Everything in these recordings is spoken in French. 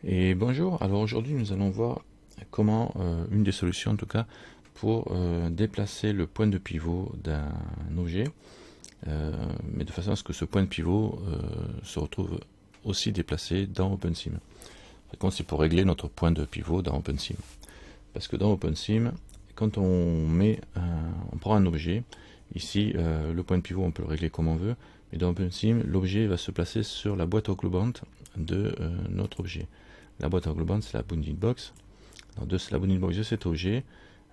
Et bonjour, alors aujourd'hui nous allons voir comment, une des solutions en tout cas, pour déplacer le point de pivot d'un objet, mais de façon à ce que ce point de pivot se retrouve aussi déplacé dans OpenSim. Par contre, c'est pour régler notre point de pivot dans OpenSim. Parce que dans OpenSim, quand on prend un objet, ici le point de pivot on peut le régler comme on veut, mais dans OpenSim, l'objet va se placer sur la boîte englobante de notre objet. La boîte englobante, c'est la bounding box. De la bounding box de cet objet,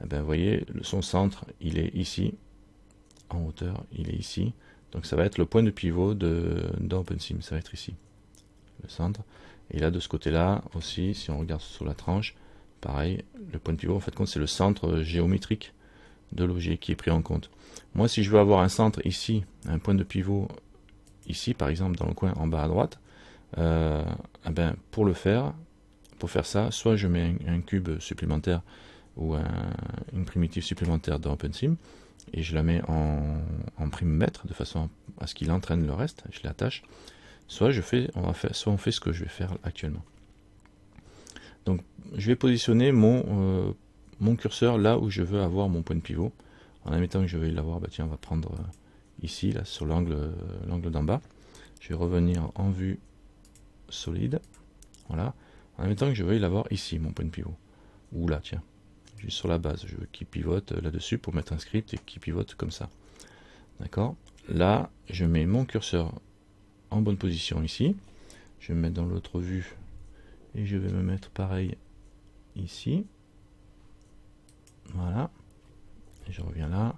vous voyez, son centre, il est ici, en hauteur, il est ici. Donc ça va être le point de pivot dans OpenSim, ça va être ici, le centre. Et là, de ce côté-là aussi, si on regarde sur la tranche, pareil, le point de pivot, en fait, c'est le centre géométrique de l'objet qui est pris en compte. Moi, si je veux avoir un centre ici, un point de pivot ici, par exemple, dans le coin en bas à droite, pour faire ça, soit je mets un cube supplémentaire ou une primitive supplémentaire dans OpenSim et je la mets en prime-mètre de façon à ce qu'il entraîne le reste, je l'attache, soit on fait ce que je vais faire actuellement. Donc je vais positionner mon curseur là où je veux avoir mon point de pivot. En admettant que je vais l'avoir, tiens, on va prendre ici, là, sur l'angle d'en bas. Je vais revenir en vue solide. Voilà. En admettant que je veuille l'avoir ici, mon point de pivot. Ou là, tiens. Juste sur la base. Je veux qu'il pivote là-dessus pour mettre un script et qu'il pivote comme ça. D'accord. Là, je mets mon curseur en bonne position ici. Je vais me mettre dans l'autre vue. Et je vais me mettre pareil ici. Voilà. Et je reviens là.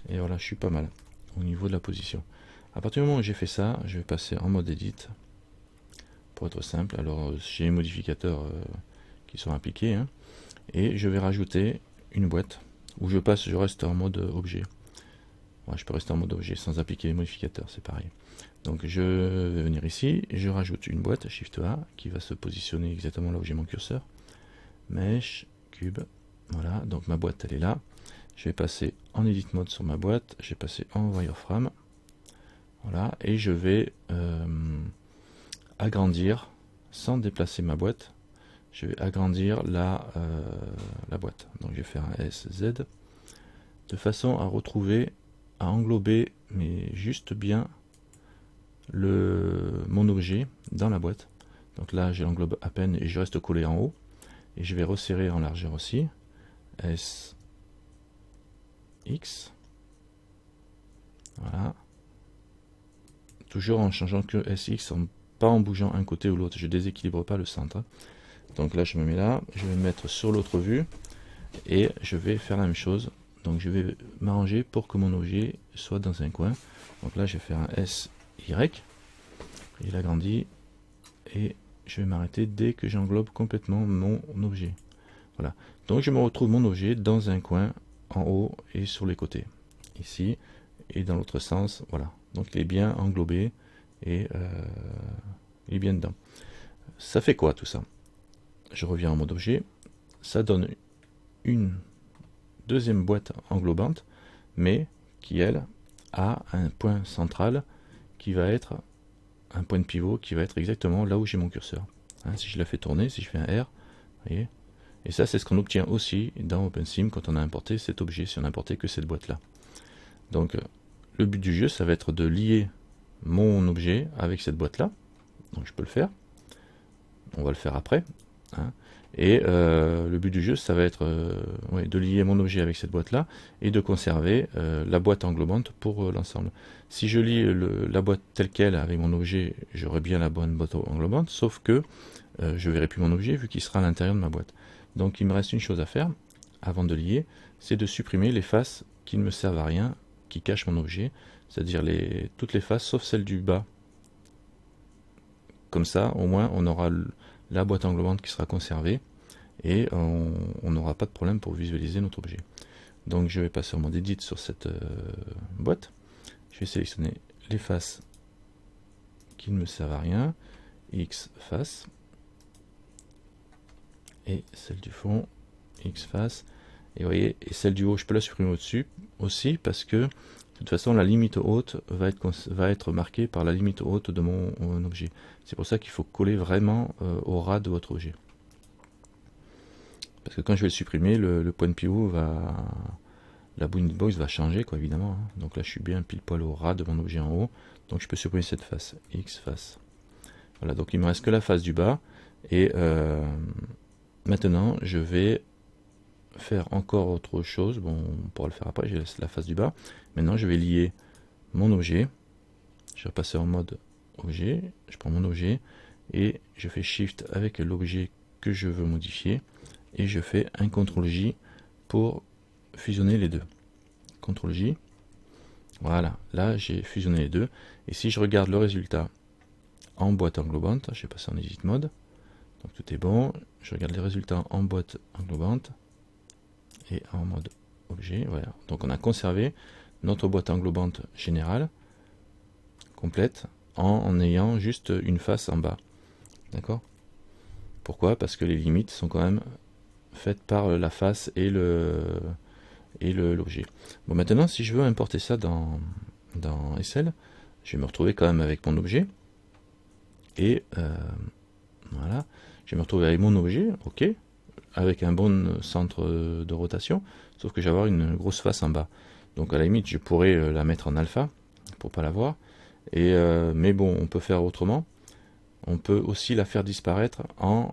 Et voilà, je suis pas mal au niveau de la position. À partir du moment où j'ai fait ça, je vais passer en mode edit. Pour être simple, alors j'ai les modificateurs qui sont appliqués, hein, et je vais rajouter une boîte où je reste en mode objet. Ouais, je peux rester en mode objet sans appliquer les modificateurs, c'est pareil. Donc je vais venir ici, je rajoute une boîte, Shift A, qui va se positionner exactement là où j'ai mon curseur. Mesh, cube, voilà, donc ma boîte elle est là. Je vais passer en edit mode sur ma boîte, je vais passer en wireframe, voilà, et je vais agrandir sans déplacer ma boîte. Je vais agrandir la boîte. Donc je vais faire un SZ de façon à englober, mais juste bien mon objet dans la boîte. Donc là, je l'englobe à peine et je reste collé en haut. Et je vais resserrer en largeur aussi. SX. Voilà. Toujours en changeant que SX, pas en bougeant un côté ou l'autre. Je déséquilibre pas le centre. Donc là, je me mets là. Je vais me mettre sur l'autre vue. Et je vais faire la même chose. Donc je vais m'arranger pour que mon objet soit dans un coin. Donc là, je vais faire un SY. Il agrandit. Et je vais m'arrêter dès que j'englobe complètement mon objet. Voilà. Donc je me retrouve mon objet dans un coin en haut et sur les côtés. Ici. Et dans l'autre sens. Voilà. Donc il est bien englobé. Et il est bien dedans. Ça fait quoi tout ça? Je reviens en mode objet. Ça donne une deuxième boîte englobante, mais qui elle a un point central qui va être un point de pivot qui va être exactement là où j'ai mon curseur. Hein, si je la fais tourner, si je fais un R, vous voyez, et ça c'est ce qu'on obtient aussi dans OpenSim quand on a importé cet objet, si on a importé que cette boîte là. Donc le but du jeu, ça va être de lier mon objet avec cette boîte là. Donc je peux le faire. On va le faire après. Hein. Et le but du jeu, ça va être de lier mon objet avec cette boîte-là et de conserver la boîte englobante pour l'ensemble. Si je lie la boîte telle qu'elle avec mon objet, j'aurai bien la bonne boîte englobante, sauf que je ne verrai plus mon objet vu qu'il sera à l'intérieur de ma boîte. Donc il me reste une chose à faire avant de lier, c'est de supprimer les faces qui ne me servent à rien, qui cachent mon objet, c'est-à-dire toutes les faces sauf celle du bas. Comme ça, au moins, on aura la boîte englobante qui sera conservée et on n'aura pas de problème pour visualiser notre objet. Donc je vais passer en mode edit sur cette boîte. Je vais sélectionner les faces qui ne me servent à rien, X face, et celle du fond, X face, et vous voyez, et celle du haut, je peux la supprimer au-dessus aussi parce que De toute façon, la limite haute va être marquée par la limite haute de mon objet. C'est pour ça qu'il faut coller vraiment au ras de votre objet. Parce que quand je vais le supprimer, le point de pivot va... La bounding box va changer, quoi, évidemment. Hein. Donc là, je suis bien pile poil au ras de mon objet en haut. Donc je peux supprimer cette face. X face. Voilà, donc il me reste que la face du bas. Et maintenant, je vais faire encore autre chose. Bon, on pourra le faire après, je laisse la face du bas. Maintenant, je vais lier mon objet. Je vais passer en mode objet. Je prends mon objet et je fais Shift avec l'objet que je veux modifier. Et je fais un CTRL-J pour fusionner les deux. CTRL-J. Voilà, là j'ai fusionné les deux. Et si je regarde le résultat en boîte englobante, je vais passer en Edit Mode. Donc tout est bon. Je regarde les résultats en boîte englobante et en mode objet. Voilà. Donc on a conservé notre boîte englobante générale complète en ayant juste une face en bas. D'accord? Pourquoi? Parce que les limites sont quand même faites par la face et l'objet. Bon, maintenant, si je veux importer ça dans SL, je vais me retrouver quand même avec mon objet. Et voilà, je vais me retrouver avec mon objet, ok, avec un bon centre de rotation, sauf que je vais avoir une grosse face en bas. Donc à la limite, je pourrais la mettre en alpha pour pas la voir. Mais bon, on peut faire autrement. On peut aussi la faire disparaître en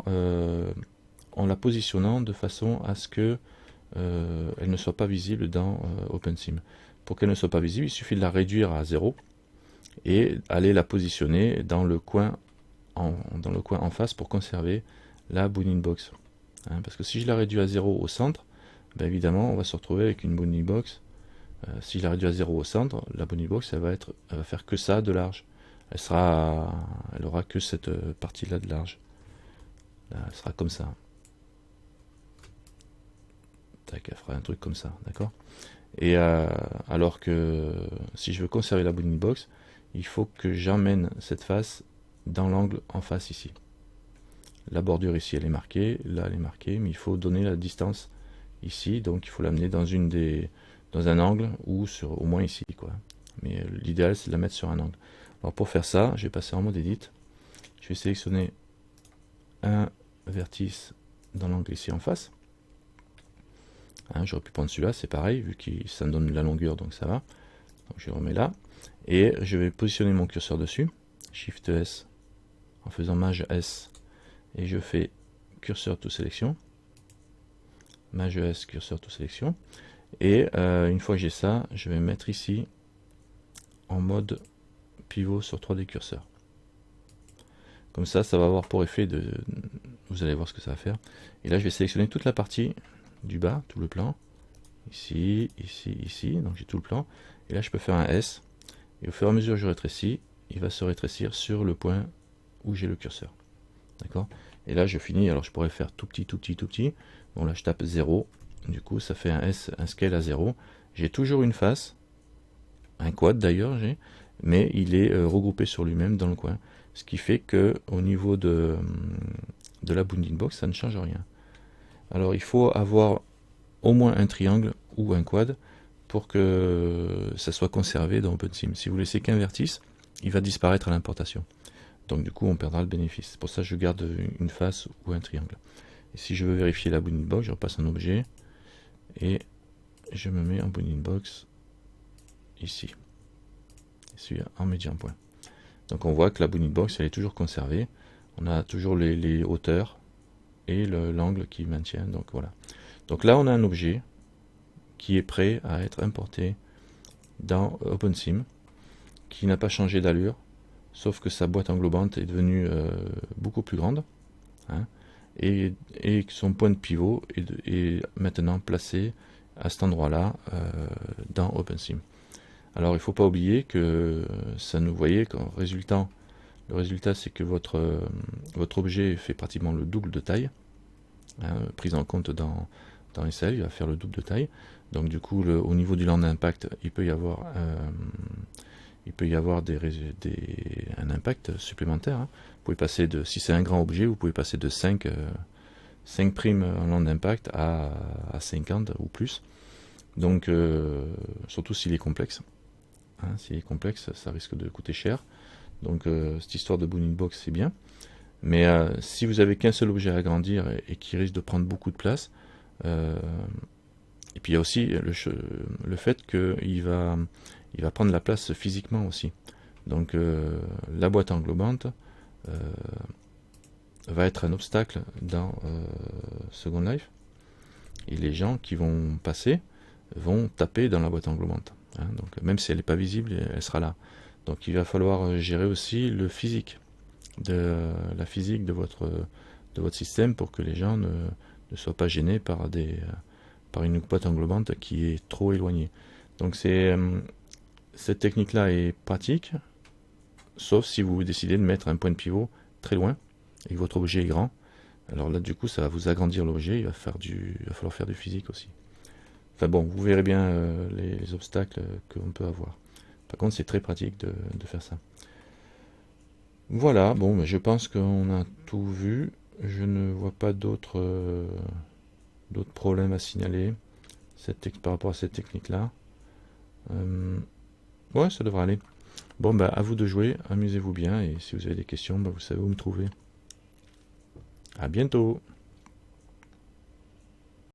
la positionnant de façon à ce que elle ne soit pas visible dans OpenSim. Pour qu'elle ne soit pas visible, il suffit de la réduire à 0 et aller la positionner dans le coin en face pour conserver la bounding box. Hein, parce que si je la réduis à 0 au centre, ben évidemment on va se retrouver avec une bounding box. Si je la réduis à 0 au centre, la bounding box elle va faire que ça de large. Elle aura que cette partie-là de large. Là, elle sera comme ça. Tac, elle fera un truc comme ça, d'accord? Et alors que si je veux conserver la bounding box, il faut que j'emmène cette face dans l'angle en face ici. La bordure ici elle est marquée, là elle est marquée, mais il faut donner la distance ici, donc il faut l'amener dans un angle ou au moins ici, quoi. Mais l'idéal c'est de la mettre sur un angle. Alors pour faire ça, je vais passer en mode Edit. Je vais sélectionner un vertice dans l'angle ici en face. Hein, j'aurais pu prendre celui-là, c'est pareil, vu que ça me donne la longueur, donc ça va. Donc je le remets là. Et je vais positionner mon curseur dessus. Shift S en faisant Maj S. Et je fais curseur to sélection. Maj S, curseur to sélection. Et une fois que j'ai ça, je vais mettre ici en mode pivot sur 3D curseur. Comme ça, ça va avoir pour effet de... Vous allez voir ce que ça va faire. Et là, je vais sélectionner toute la partie du bas, tout le plan. Ici, ici, ici. Donc j'ai tout le plan. Et là, je peux faire un S. Et au fur et à mesure que je rétrécis, il va se rétrécir sur le point où j'ai le curseur. D'accord? Et là, je finis. Alors, je pourrais faire tout petit, tout petit, tout petit. Bon, là, je tape 0. Du coup, ça fait un S, un scale à 0. J'ai toujours une face. Un quad d'ailleurs, mais il est regroupé sur lui-même dans le coin. Ce qui fait que au niveau de la bounding box, ça ne change rien. Alors il faut avoir au moins un triangle ou un quad pour que ça soit conservé dans OpenSim. Si vous laissez qu'un vertice, il va disparaître à l'importation. Donc du coup on perdra le bénéfice. Pour ça je garde une face ou un triangle. Et si je veux vérifier la bounding box, je repasse en objet et je me mets en bounding box ici. Celui en médian point. Donc on voit que la bounding box elle est toujours conservée. On a toujours les hauteurs et l'angle qui maintient. Donc voilà. Donc là on a un objet qui est prêt à être importé dans OpenSim, qui n'a pas changé d'allure, sauf que sa boîte englobante est devenue beaucoup plus grande, hein, et que son point de pivot est maintenant placé à cet endroit-là dans OpenSim. Alors il ne faut pas oublier que ça nous voyait qu'en résultat, le résultat c'est que votre objet fait pratiquement le double de taille, hein, prise en compte dans SL, il va faire le double de taille. Donc du coup au niveau du land impact, il peut y avoir un impact supplémentaire. Hein. Vous pouvez passer de, si c'est un grand objet, vous pouvez passer de 5 primes en land impact à 50 ou plus. Donc surtout s'il est complexe. hein. S'il est complexe, ça risque de coûter cher. Donc cette histoire de bounding box, c'est bien. Mais si vous avez qu'un seul objet à agrandir et qui risque de prendre beaucoup de place, et puis il y a aussi le fait qu'il va prendre la place physiquement aussi. Donc la boîte englobante va être un obstacle dans Second Life. Et les gens qui vont passer vont taper dans la boîte englobante. Hein. Donc même si elle n'est pas visible, elle sera là. Donc il va falloir gérer aussi le physique, la physique de votre système pour que les gens ne soient pas gênés par une boîte englobante qui est trop éloignée. Donc cette technique-là est pratique, sauf si vous décidez de mettre un point de pivot très loin et que votre objet est grand. Alors là, du coup, ça va vous agrandir l'objet, il va falloir faire du physique aussi. Enfin bon, vous verrez bien les obstacles qu'on peut avoir. Par contre, c'est très pratique de faire ça. Voilà, bon, je pense qu'on a tout vu. Je ne vois pas d'autres problèmes à signaler par rapport à cette technique-là. Ouais, ça devrait aller. Bon, bah, à vous de jouer, amusez-vous bien, et si vous avez des questions, bah, vous savez où me trouver. À bientôt!